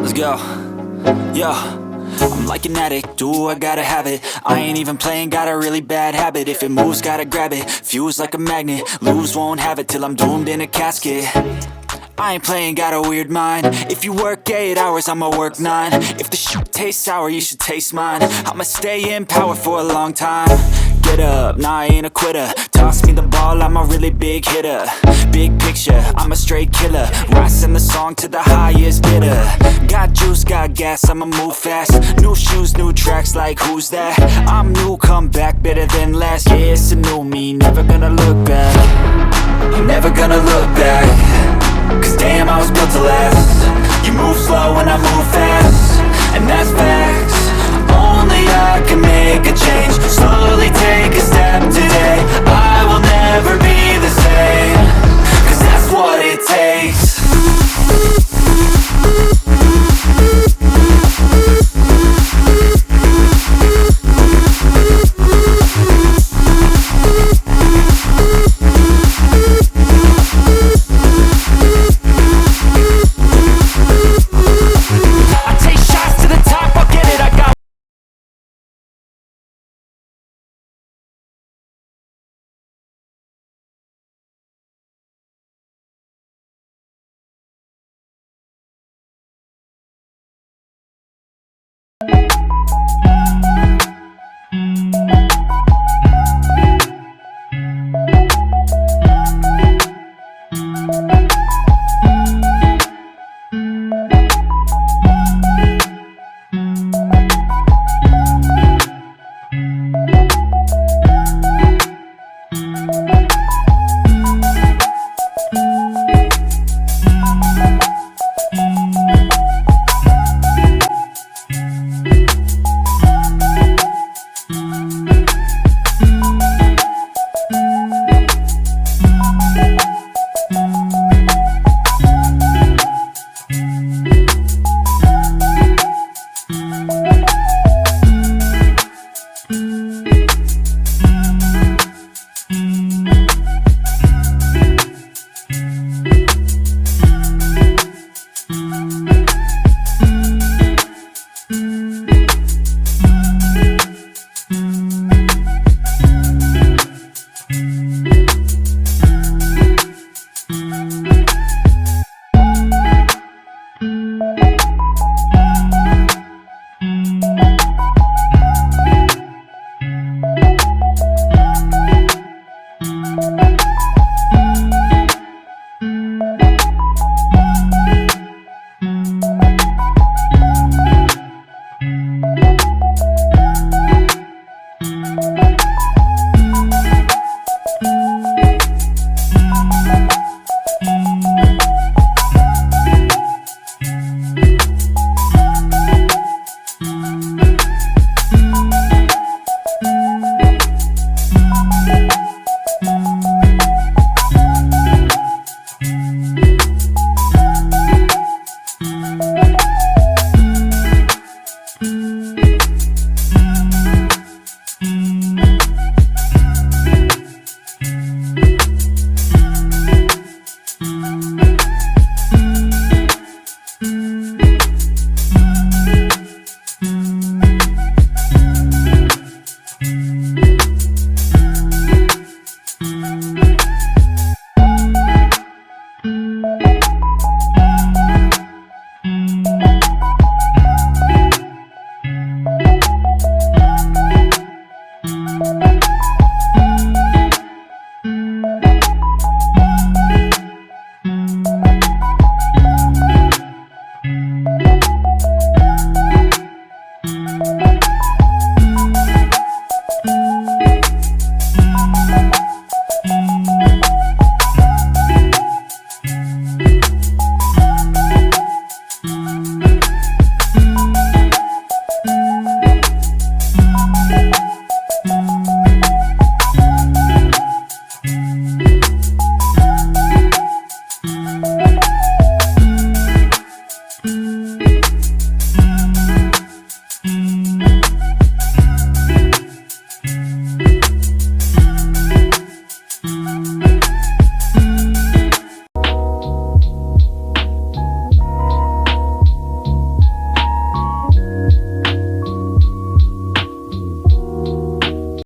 Let's go. Yo, I'm like an addict, ooh, I gotta have it. I ain't even playing, got a really bad habit. If it moves, gotta grab it, fuse like a magnet. Lose, won't have it till I'm doomed in a casket. I ain't playing, got a weird mind. If you work 8 hours, I'ma work 9. If the shoot tastes sour, you should taste mine. I'ma stay in power for a long time. Get up, nah, I ain't a quitter. Toss me the ball, I'm a really big hitter. Big picture, I'm a straight killer. Rising the song to the highest bidder. Got juice, got gas, I'ma move fast. New shoes, new tracks, like who's that? I'm new, come back, better than last. Yeah, it's a new me, never gonna look back. I'm never gonna look back. Cause damn, I was built to last. You move slow and I move fast, and that's facts. Only I can make a change. Slowly take a step today. I will never be the same. Cause that's what it takes.